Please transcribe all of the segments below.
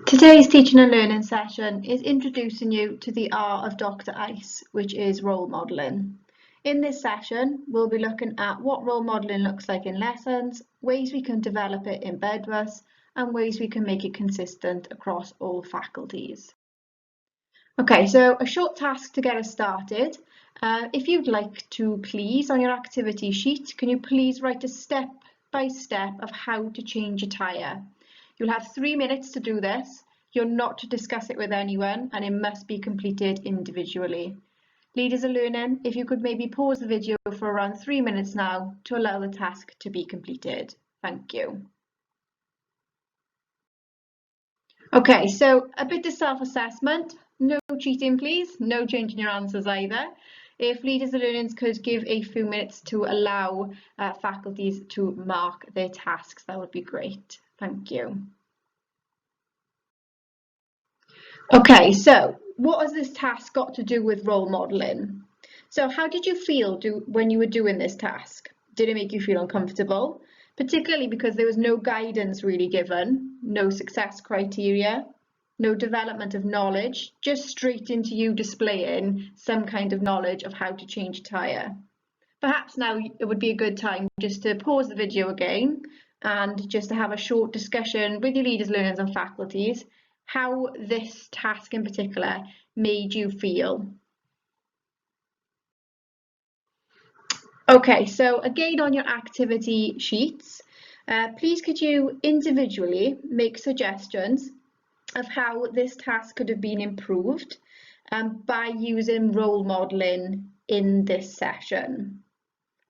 Today's teaching and learning session is introducing you to the art of Dr. Ice, which is role modelling. In this session, we'll be looking at what role modelling looks like in lessons, ways we can develop it in Bedwas, and ways we can make it consistent across all faculties. Okay, so a short task to get us started. If you'd like to, please, on your activity sheet, can you please write a step by step of how to change a tyre? You'll have 3 minutes to do this. You're not to discuss it with anyone, and it must be completed individually. Leaders of learning, if you could maybe pause the video for around 3 minutes now to allow the task to be completed. Thank you. Okay, so a bit of self-assessment. No cheating, please. No changing your answers either. If leaders of learning could give a few minutes to allow faculties to mark their tasks, that would be great. Thank you. Okay, so what has this task got to do with role modelling? So how did you feel when you were doing this task? Did it make you feel uncomfortable? Particularly because there was no guidance really given, no success criteria, no development of knowledge, just straight into you displaying some kind of knowledge of how to change a tyre. Perhaps now it would be a good time just to pause the video again and just to have a short discussion with your leaders, learners and faculties, how this task in particular made you feel. Okay, so again on your activity sheets, please could you individually make suggestions of how this task could have been improved by using role modelling in this session.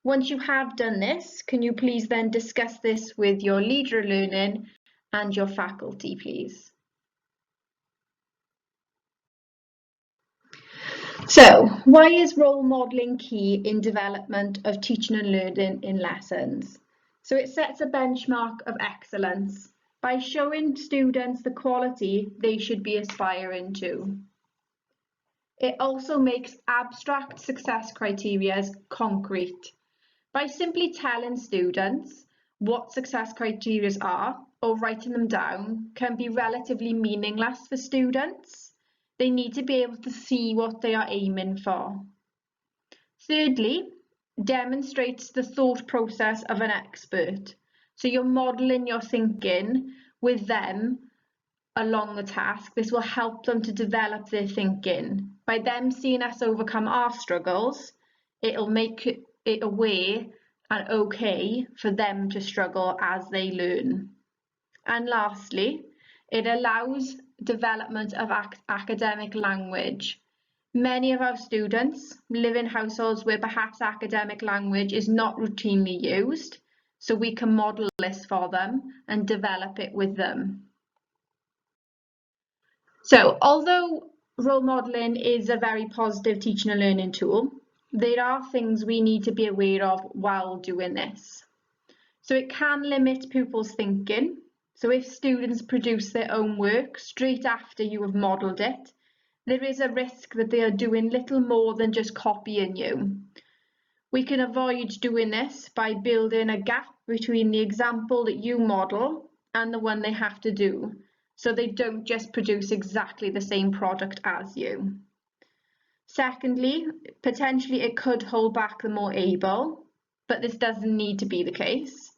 Once you have done this, can you please then discuss this with your leader of learning and your faculty, please? So, why is role modelling key in development of teaching and learning in lessons? So it sets a benchmark of excellence by showing students the quality they should be aspiring to. It also makes abstract success criteria concrete. By simply telling students what success criteria are or writing them down can be relatively meaningless for students. They need to be able to see what they are aiming for. Thirdly, demonstrates the thought process of an expert. So you're modelling your thinking with them along the task. This will help them to develop their thinking. By them seeing us overcome our struggles, it'll make it aware and okay for them to struggle as they learn. And lastly, it allows development of academic language. Many of our students live in households where perhaps academic language is not routinely used, so we can model this for them and develop it with them. So, although role modelling is a very positive teaching and learning tool, there are things we need to be aware of while doing this. So it can limit pupils' thinking. So if students produce their own work straight after you have modelled it, there is a risk that they are doing little more than just copying you. We can avoid doing this by building a gap between the example that you model and the one they have to do, so they don't just produce exactly the same product as you. Secondly, potentially it could hold back the more able, but this doesn't need to be the case.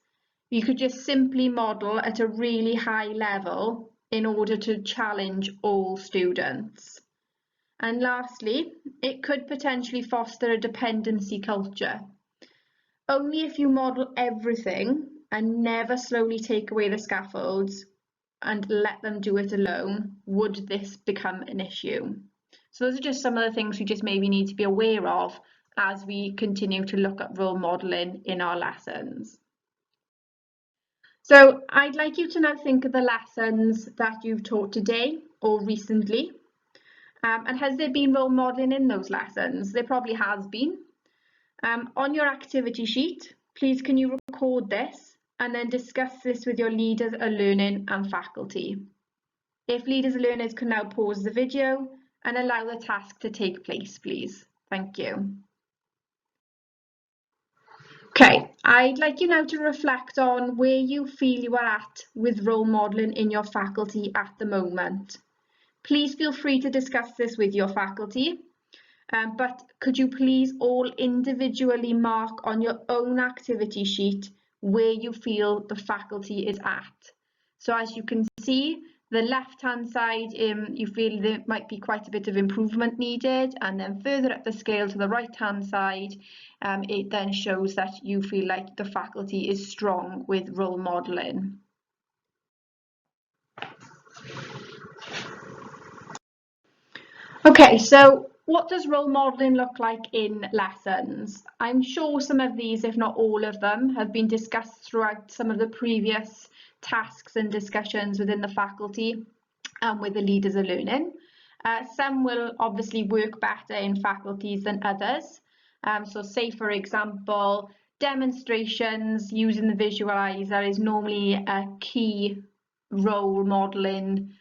You could just simply model at a really high level in order to challenge all students. And lastly, it could potentially foster a dependency culture. Only if you model everything and never slowly take away the scaffolds and let them do it alone would this become an issue. So those are just some of the things we just maybe need to be aware of as we continue to look at role modelling in our lessons. So I'd like you to now think of the lessons that you've taught today or recently. And has there been role modelling in those lessons? There probably has been. On your activity sheet, please can you record this and then discuss this with your leaders of learning and faculty. If leaders and learners can now pause the video and allow the task to take place, please. Thank you. Okay, I'd like you now to reflect on where you feel you are at with role modelling in your faculty at the moment. Please feel free to discuss this with your faculty, but could you please all individually mark on your own activity sheet where you feel the faculty is at? So as you can see, the left-hand side, you feel there might be quite a bit of improvement needed, and then further up the scale to the right-hand side, it then shows that you feel like the faculty is strong with role modelling. Okay, so what does role modelling look like in lessons? I'm sure some of these, if not all of them, have been discussed throughout some of the previous tasks and discussions within the faculty and with the leaders of learning. Some will obviously work better in faculties than others. So say, for example, demonstrations using the visualizer is normally a key role modelling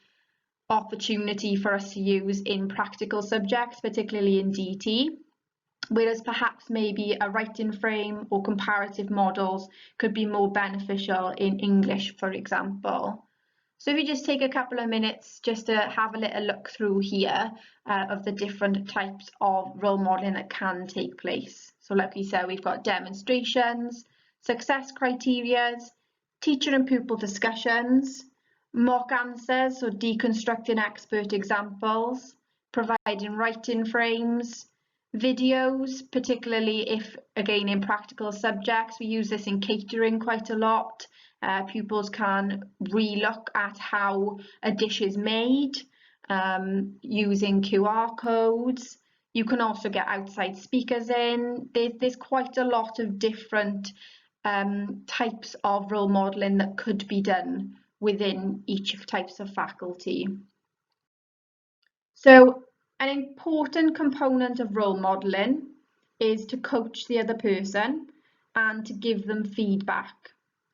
opportunity for us to use in practical subjects, particularly in DT, whereas perhaps maybe a writing frame or comparative models could be more beneficial in English, for example. So if you just take a couple of minutes just to have a little look through here of the different types of role modelling that can take place. So like we said, we've got demonstrations, success criteria, teacher and pupil discussions, mock answers or deconstructing expert examples, providing writing frames, videos, particularly if, again, in practical subjects, we use this in catering quite a lot. Pupils can re-look at how a dish is made using QR codes. You can also get outside speakers in. There's quite a lot of different types of role modelling that could be done within each of types of faculty. So an important component of role modelling is to coach the other person and to give them feedback.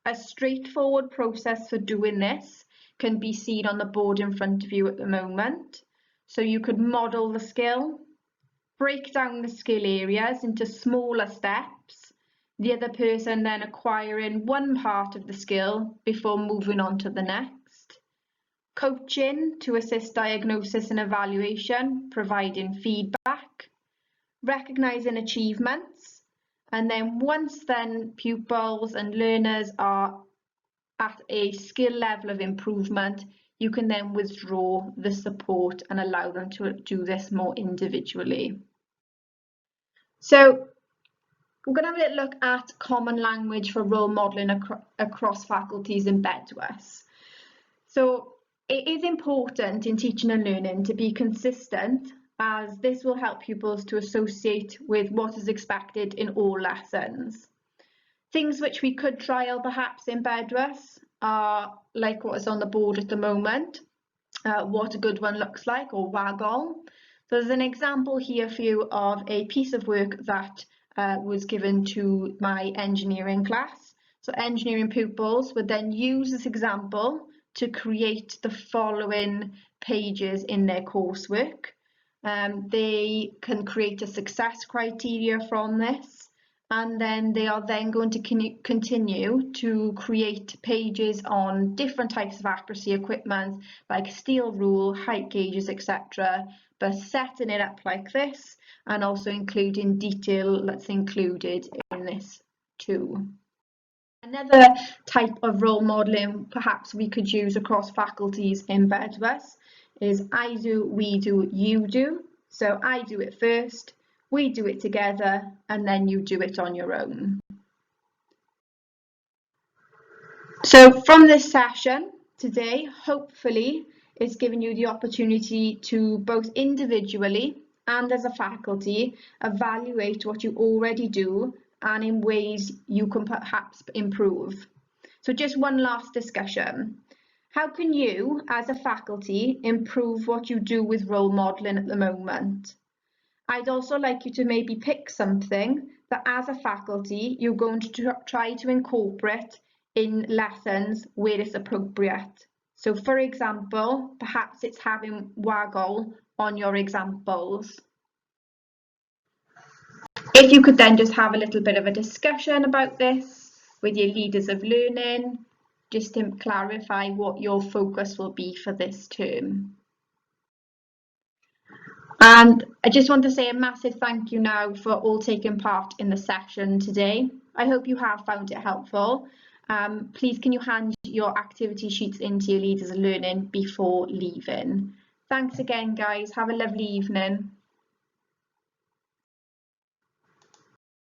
A straightforward process for doing this can be seen on the board in front of you at the moment. So you could model the skill, break down the skill areas into smaller steps, the other person then acquiring one part of the skill before moving on to the next. Coaching to assist diagnosis and evaluation, providing feedback, recognising achievements, and then once then pupils and learners are at a skill level of improvement, you can then withdraw the support and allow them to do this more individually. So we're going to have a little look at common language for role modelling across faculties in Bedwas. So it is important in teaching and learning to be consistent, as this will help pupils to associate with what is expected in all lessons. Things which we could trial perhaps in Bedwas are like what is on the board at the moment, what a good one looks like, or WAGOL. So there's an example here for you of a piece of work that was given to my engineering class. So engineering pupils would then use this example to create the following pages in their coursework. They can create a success criteria from this, and then they are then going to continue to create pages on different types of accuracy equipment like steel rule, height gauges, etc., but setting it up like this and also including detail that's included in this too. Another type of role modelling perhaps we could use across faculties in Bedwas is I do, we do, you do. So I do it first, we do it together, and then you do it on your own. So from this session today, hopefully it's given you the opportunity to both individually and as a faculty evaluate what you already do and in ways you can perhaps improve. So just one last discussion. How can you, as a faculty, improve what you do with role modelling at the moment? I'd also like you to maybe pick something that as a faculty you're going to try to incorporate in lessons where it's appropriate. So for example, perhaps it's having WAGOL on your examples. If you could then just have a little bit of a discussion about this with your leaders of learning, just to clarify what your focus will be for this term. And I just want to say a massive thank you now for all taking part in the session today. I hope you have found it helpful. Please can you hand your activity sheets into your leaders of learning before leaving. Thanks again, guys. Have a lovely evening.